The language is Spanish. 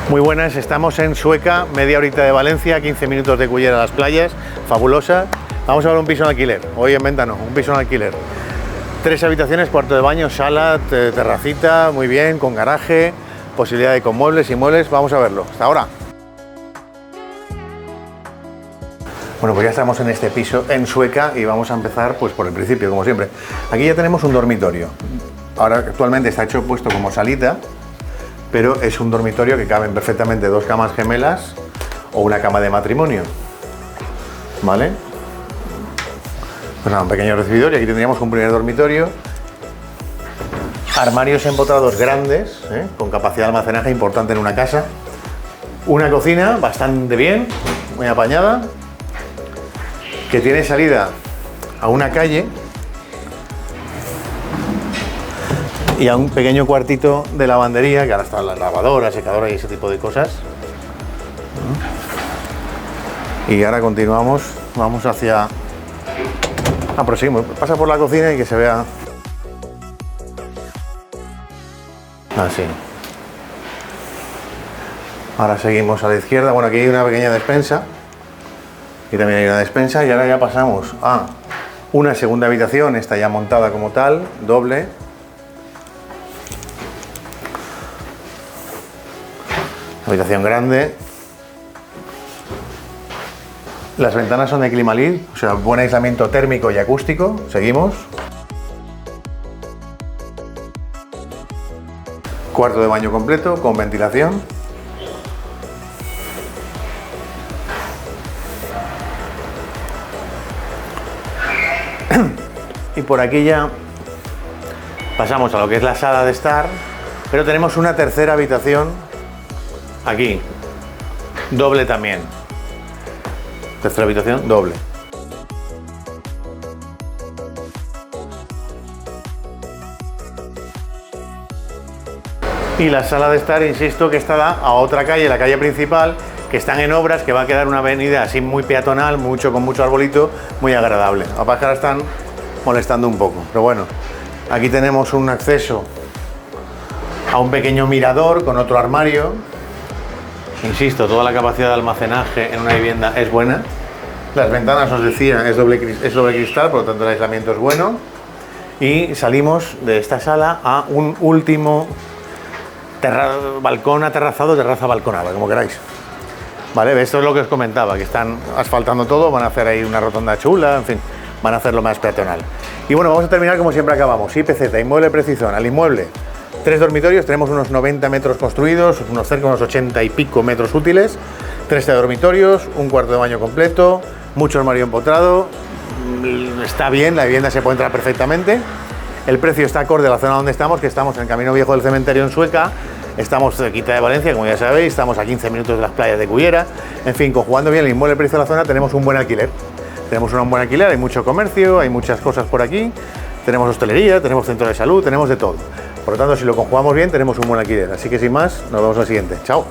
Muy buenas, estamos en Sueca, media horita de Valencia, 15 minutos de Cullera a las playas, fabulosa. Vamos a ver un piso en alquiler, hoy en venta no, un piso en alquiler. 3 habitaciones, cuarto de baño, sala, terracita, muy bien, con garaje, posibilidad de con muebles y muebles, vamos a verlo. Hasta ahora. Bueno, pues ya estamos en este piso en Sueca y vamos a empezar pues por el principio, como siempre. Aquí ya tenemos un dormitorio. Ahora actualmente está hecho puesto como salita, pero es un dormitorio que caben perfectamente 2 camas gemelas o una cama de matrimonio, ¿vale? Pues nada, un pequeño recibidor y aquí tendríamos un primer dormitorio, armarios empotrados grandes, con capacidad de almacenaje importante en una casa, una cocina bastante bien, muy apañada, que tiene salida a una calle y a un pequeño cuartito de lavandería, que ahora está la lavadora, secadora y ese tipo de cosas. Y ahora continuamos, vamos hacia... proseguimos, pasa por la cocina y que se vea... Así. Ahora seguimos a la izquierda, bueno, aquí hay una pequeña despensa. Y también hay una despensa y ahora ya pasamos a una segunda habitación, esta ya montada como tal, doble. Habitación grande. Las ventanas son de Climalid, o sea, buen aislamiento térmico y acústico. Seguimos. Cuarto de baño completo con ventilación. Y por aquí ya pasamos a lo que es la sala de estar, pero tenemos una tercera habitación aquí, doble también. Tercera habitación, doble. Y la sala de estar, insisto, que está a otra calle, la calle principal, que están en obras, que va a quedar una avenida así muy peatonal, con mucho arbolito, muy agradable. A pasar están molestando un poco, pero bueno, aquí tenemos un acceso a un pequeño mirador con otro armario. Insisto, toda la capacidad de almacenaje en una vivienda es buena. Las ventanas, os decía, es doble cristal, por lo tanto el aislamiento es bueno. Y salimos de esta sala a un último balcón aterrazado, terraza balconada, como queráis. Vale, esto es lo que os comentaba, que están asfaltando todo, van a hacer ahí una rotonda chula, en fin, van a hacerlo más peatonal. Y bueno, vamos a terminar como siempre acabamos. IPZ, inmueble Precizón. Al inmueble, 3 dormitorios, tenemos unos 90 metros construidos, cerca de unos 80 y pico metros útiles, 3 dormitorios, un cuarto de baño completo, mucho armario empotrado, está bien, la vivienda se puede entrar perfectamente. El precio está acorde a la zona donde estamos, que estamos en el Camino Viejo del Cementerio en Sueca, estamos cerquita de Valencia, como ya sabéis, estamos a 15 minutos de las playas de Cullera. En fin, conjugando bien el inmueble, el precio de la zona, tenemos un buen alquiler. Tenemos un buen alquiler, hay mucho comercio, hay muchas cosas por aquí, tenemos hostelería, tenemos centro de salud, tenemos de todo. Por lo tanto, si lo conjugamos bien, tenemos un buen alquiler. Así que sin más, nos vemos al siguiente. Chao.